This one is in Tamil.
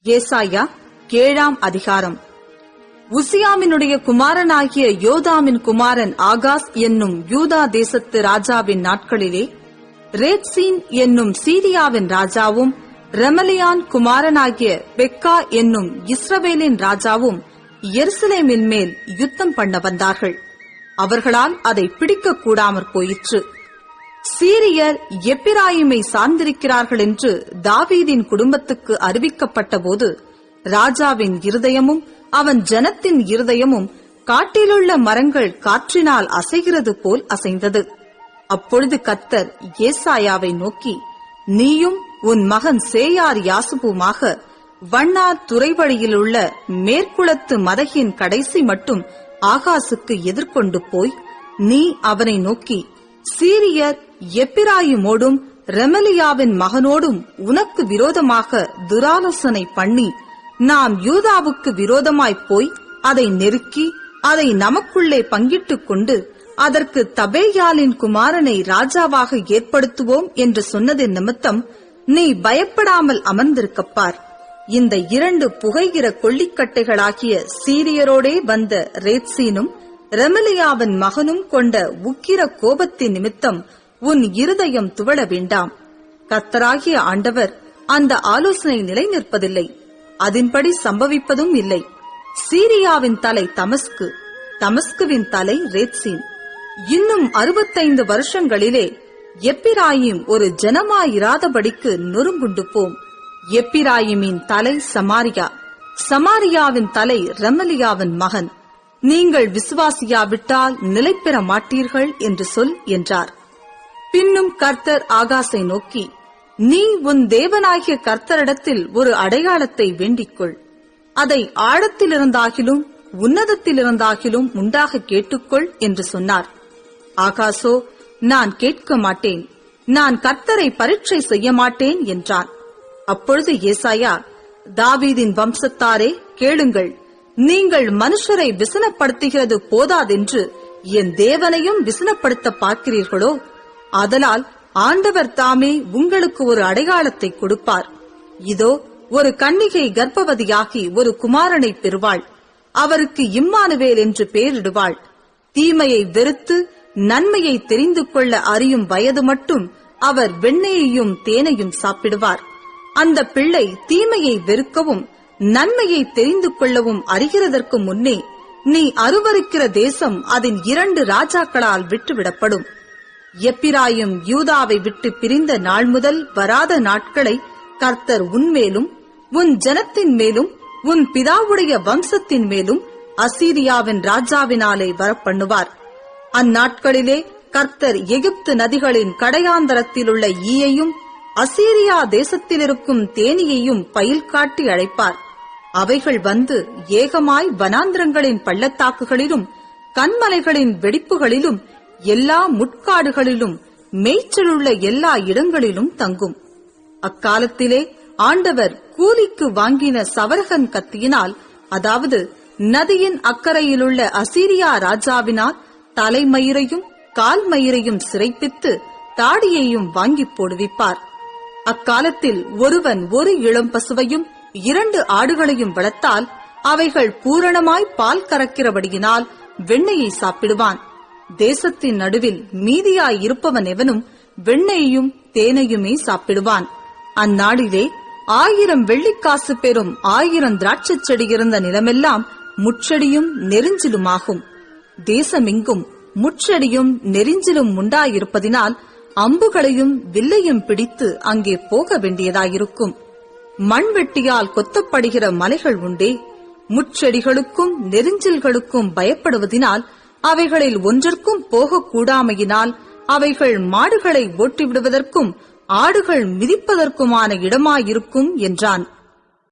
ஏசாயா 7ஆம் அதிகாரம். உசியாமினுடைய குமாரனாகிய யோதாமின் குமாரன் ஆகாஸ் என்னும் யூதா தேசத்து ராஜாவின் நாட்களிலே ரேத்சீன் என்னும் சீரியாவின் ராஜாவும் ரெமலியான் குமாரனாகிய பெக்கா என்னும் இஸ்ரவேலின் ராஜாவும் எருசலேமின் மேல் யுத்தம் பண்ண வந்தார்கள். அவர்களால் அதை பிடிக்க கூடாமற் போயிற்று. சீரியர் எப்பிராயிமை சார்ந்திருக்கிறார்கள் என்று தாவீதின் குடும்பத்துக்கு அறிவிக்கப்பட்ட போது ராஜாவின் இருதயமும் அவன் ஜனத்தின் இருதயமும் காட்டிலுள்ள மரங்கள் காற்றினால் அசைகிறது போல் அசைந்தது. அப்பொழுது கர்த்தர் ஏசாயாவை நோக்கி, நீயும் உன் மகன் சேயார் யாசுபுமாக வண்ணார் துறைவழியிலுள்ள மேற்குளத்து மதகின் கடைசி மட்டும் ஆகாசுக்கு எதிர்கொண்டு போய் நீ அவனை நோக்கி, சீரியர் எப்பிராயிமோடும் ரெமலியாவின் மகனோடும் உனக்கு விரோதமாக துராலோசனை பண்ணி நாம் யூதாவுக்கு விரோதமாய்ப் போய் அதை நெருக்கி அதை நமக்குள்ளே பங்கிட்டுக் கொண்டு அதற்கு தபேயாலின் குமாரனை ராஜாவாக ஏற்படுத்துவோம் என்று சொன்னதின் நிமித்தம் நீ பயப்படாமல் அமர்ந்திருக்கப்பார். இந்த 2 புகைகிற கொள்ளிக்கட்டைகளாகிய சீரியரோடே வந்த ரேத்சீனும் ரெமலியாவின் மகனும் கொண்ட உக்கிர கோபத்தின் நிமித்தம் உன் இருதயம் துவள வேண்டாம். கர்த்தராகிய ஆண்டவர் அந்த ஆலோசனை நிலை நிற்பதில்லை, அதன்படி சம்பவிப்பதும் இல்லை. சீரியாவின் தலை தமஸ்கு, தமஸ்குவின் தலை ரேத்சீன். இன்னும் 65 வருஷங்களிலே எப்பிராயிம் ஒரு ஜனமாயிராதபடிக்கு நொறுங்குண்டு போம். எப்பிராயிமின் தலை சமாரியா, சமாரியாவின் தலை ரெமலியாவின் மகன். நீங்கள் விசுவாசியாவிட்டால் நிலை பெற மாட்டீர்கள் என்று சொல் என்றார். பின்னும் கர்த்தர் ஆகாசை நோக்கி, நீ உன் தேவனாகிய கர்த்தரிடத்தில் ஒரு அடையாளத்தை வேண்டிக்கொள். அதை ஆழத்திலிருந்தாகிலும் உன்னதத்திலிருந்தாகிலும் உண்டாக கேட்டுக்கொள் என்று சொன்னார். ஆகாசோ, நான் கேட்க மாட்டேன், நான் கர்த்தரை பரீட்சை செய்ய மாட்டேன் என்றான். அப்பொழுது ஏசாயா, தாவீதின் வம்சத்தாரே கேளுங்கள், நீங்கள் மனுஷரை விசனப்படுத்துகிறது போதாதென்று என் தேவனையும் விசனப்படுத்த பார்க்கிறீர்களோ? ஆதலால் ஆண்டவர் தாமே உங்களுக்கு ஒரு அடையாளத்தை கொடுப்பார். இதோ, ஒரு கன்னிகை கர்ப்பவதியாகி ஒரு குமாரனை பெறுவாள். அவருக்கு இம்மானுவேல் என்று பெயரிடுவாள். தீமையை வெறுத்து நன்மையை தெரிந்து கொள்ள அறியும் வயது மட்டும் அவர் வெண்ணெயையும் தேனையும் சாப்பிடுவார். அந்த பிள்ளை தீமையை வெறுக்கவும் நன்மையை தெரிந்து கொள்ளவும் அறிகிறதற்கு முன்னே நீ அருவருக்கிற தேசம் அதன் 2 ராஜாக்களால் விட்டுவிடப்படும். எப்பிராயும் யூதாவை விட்டு பிரிந்த நாள் முதல் வராத நாட்களை கர்த்தர் உன்மேலும் உன் ஜனத்தின் மேலும் உன் பிதாவுடைய வம்சத்தின் மேலும் அசீரியாவின் ராஜாவினாலே வரப்பண்ணுவார். அந்நாட்களிலே கர்த்தர் எகிப்து நதிகளின் கடையாந்தரத்திலுள்ள ஈயையும் அசீரியா தேசத்திலிருக்கும் தேனியையும் பயில் காட்டி அழைப்பார். அவைகள் வந்து ஏகமாய் வனாந்திரங்களின் பள்ளத்தாக்குகளிலும் கன்மலைகளின் வெடிப்புகளிலும் எல்லா முட்காடுகளிலும் மேய்ச்சலுள்ள எல்லா இடங்களிலும் தங்கும். அக்காலத்திலே ஆண்டவர் கூலிக்கு வாங்கின சவரகன் கத்தியினால், அதாவது நதியின் அக்கறையிலுள்ள அசீரியா ராஜாவினால் தலைமயிரையும் கால் மயிரையும் சிறைப்பித்து தாடியையும் வாங்கி போடுவிப்பார். அக்காலத்தில் ஒருவன் ஒரு இளம் பசுவையும் 2 ஆடுகளையும் வளர்த்தால் அவைகள் பூரணமாய் பால் கறக்கிறபடியினால் வெண்ணெயை சாப்பிடுவான். தேசத்தின் நடுவில் மீதியாய் இருப்பவன் எவனும் வெண்ணெயையும் தேனையுமே சாப்பிடுவான். அந்நாளிலே 1000 வெள்ளிக்காசு பெறும் 1000 திராட்சை செடி இருந்த நிலமெல்லாம் முட்செடியும் நெரிஞ்சிலுமாகும். தேசமெங்கும் முட்செடியும் நெரிஞ்சிலும் உண்டாயிருப்பதினால் அம்புகளையும் வில்லையும் பிடித்து அங்கே போக வேண்டியதாயிருக்கும். மண்வெட்டியால் கொத்தப்படுகிற மலைகள் உண்டே, முட்செடிகளுக்கும் நெரிஞ்சில்களுக்கும் பயப்படுவதினால் அவைகளில் ஒன்றிற்கும் போகக்கூடாமையினால் அவைகள் மாடுகளை ஓட்டிவிடுவதற்கும் ஆடுகள் மிதிப்பதற்குமான இடமாயிருக்கும் என்றான்.